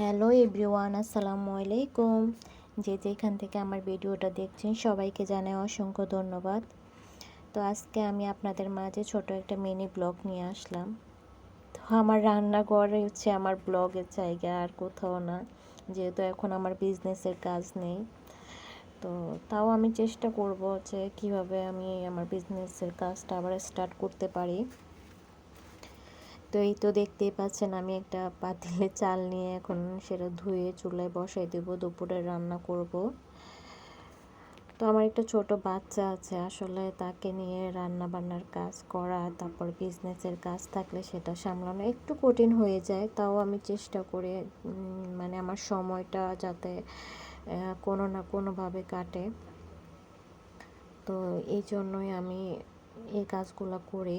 Hello everyone, আসসালামু আলাইকুম। যে যেখান থেকে আমার ভিডিওটা দেখছেন সবাইকে জানাই অসংখ্য ধন্যবাদ। তো আজকে আমি আপনাদের মাঝে ছোট একটা মিনি ব্লগ নিয়ে আসলাম। তো আমার রান্নাঘরে হচ্ছে আমার ব্লগের জায়গা, আর কোথাও না, যেহেতু এখন আমার বিজনেসের কাজ নেই। তো তাও আমি চেষ্টা করব যে কিভাবে আমি আমার বিজনেসের কাজটা আবার স্টার্ট করতে পারি। তো এই তো দেখতেই পাচ্ছেন, আমি একটা পাতিলে চাল নিয়ে এখন সেটা ধুয়ে চুলায় বসাই দেব, দুপুরে রান্না করব। তো আমার একটা ছোট বাচ্চা আছে, আসলে তাকে নিয়ে রান্না বান্নার কাজ করা, তারপর বিজনেসের কাজ থাকলে সেটা সামলানো একটু কঠিন হয়ে যায়। তাও আমি চেষ্টা করি মানে আমার সময়টা যাতে কোনো না কোনোভাবে কাটে। তো এই জন্যই আমি এই কাজগুলো করি।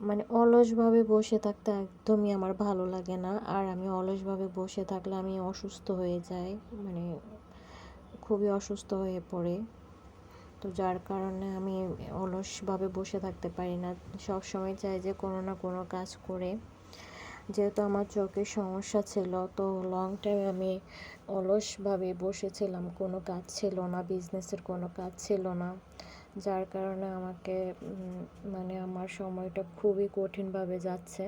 মানে অলসভাবে বসে থাকতে একদমই আমার ভালো লাগে না, আর আমি অলসভাবে বসে থাকলে আমি অসুস্থ হয়ে যাই, মানে খুবই অসুস্থ হয়ে পড়ে। তো যার কারণে আমি অলসভাবে বসে থাকতে পারি না, সব সময় চাই যে কোনো না কোনো কাজ করে। যেহেতু আমার চোখের সমস্যা ছিল, তো লং টাইম আমি অলসভাবে বসেছিলাম, কোনো কাজ ছিল না, বিজনেসের কোনো কাজ ছিল না। যার কারণে আমাকে মানে আমার সময়টা খুবই কঠিনভাবে যাচ্ছে।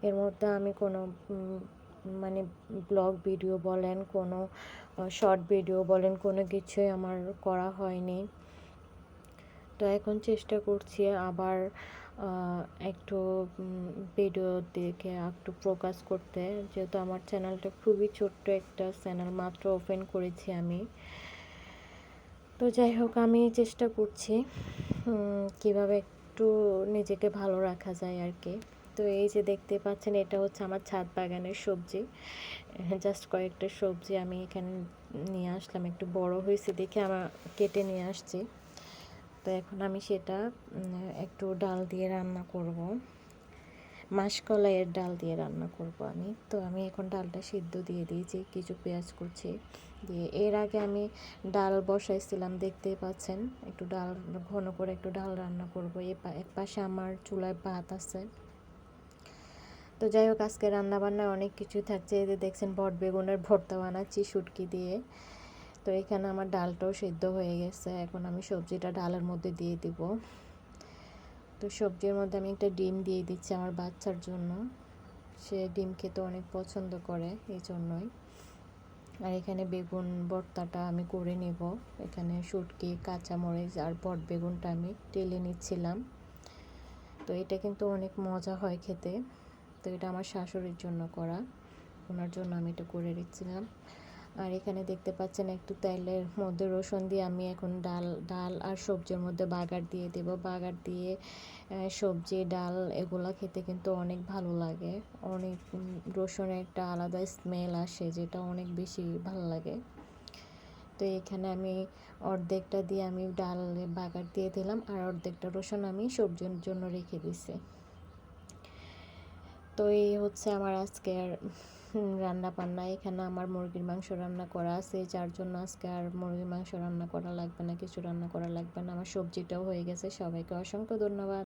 এর মধ্যে আমি কোনো মানে ব্লগ ভিডিও বলেন, কোনো শর্ট ভিডিও বলেন, কোনো কিছুই আমার করা হয়নি। তো এখন চেষ্টা করছি আবার একটু ভিডিও দেখে একটু ফোকাস করতে, যেহেতু আমার চ্যানেলটা খুবই ছোট্ট একটা চ্যানেল, মাত্র ওপেন করেছি আমি। তো যাই হোক, আমি চেষ্টা করছি কিভাবে একটু নিজেকে ভালো রাখা যায় আর কি। তো এই যে দেখতে পাচ্ছেন, এটা হচ্ছে আমার ছাদ বাগানের সবজি। জাস্ট কয়েকটা সবজি আমি এখানে নিয়ে আসলাম, একটু বড় হয়েছে দেখে আমার কেটে নিয়ে আসছি। তো এখন আমি সেটা একটু ডাল দিয়ে রান্না করব, মাসকলাইয়ের ডাল দিয়ে রান্না করব আমি। তো আমি এখন ডালটা সিদ্ধ দিয়ে দিয়েছি, কিছু পেঁয়াজ কুচি দিয়ে। এর আগে আমি ডাল বসাইছিলাম, দেখতেই পাচ্ছেন, একটু ডাল ঘন করে একটু ডাল রান্না করব। এক পাশে আমার চুলায় ভাত আছে। তো যাই হোক, আজকে রান্নাবান্নায় অনেক কিছুই থাকছে। এই যে দেখছেন, বট বেগুনের ভর্তা বানাচ্ছি শুটকি দিয়ে। তো এখানে আমার ডালটাও সিদ্ধ হয়ে গেছে, এখন আমি সবজিটা ডালের মধ্যে দিয়ে দিব। তো সবজির মধ্যে আমি একটা ডিম দিয়ে দিচ্ছি আমার বাচ্চার জন্য, সে ডিম খেতে অনেক পছন্দ করে, এই জন্যই। আর এখানে বেগুন ভর্তাটা আমি করে নেব। এখানে শুটকি, কাঁচামরিচ আর বট বেগুনটা আমি টেলে নিচ্ছিলাম। তো এটা কিন্তু অনেক মজা হয় খেতে। তো এটা আমার শাশুড়ির জন্য করা, ওনার জন্য আমি এটা করে দিচ্ছিলাম। আর এখানে দেখতে পাচ্ছেন, একটু তেলের মধ্যে রসুন দিয়ে আমি এখন ডাল আর সবজির মধ্যে বাগার দিয়ে দেব। বাগার দিয়ে সবজি, ডাল এগুলা খেতে কিন্তু অনেক ভালো লাগে। অনেক রসুনের একটা আলাদা স্মেল আসে, যেটা অনেক বেশি ভালো লাগে। তো এখানে আমি অর্ধেকটা দিয়ে আমি ডাল বাগার দিয়ে দিলাম, আর অর্ধেকটা রসুন আমি সবজির জন্য রেখে দিছি। তো এই হচ্ছে আমার আজকের রান্না বান্না। এখানে আমার মুরগির মাংস রান্না করা আছে, যার জন্য আজকে আর মুরগির মাংস রান্না করা লাগবে না, কিছু রান্না করা লাগবে না। আমার সবজিটাও হয়ে গেছে। সবাইকে অসংখ্য ধন্যবাদ।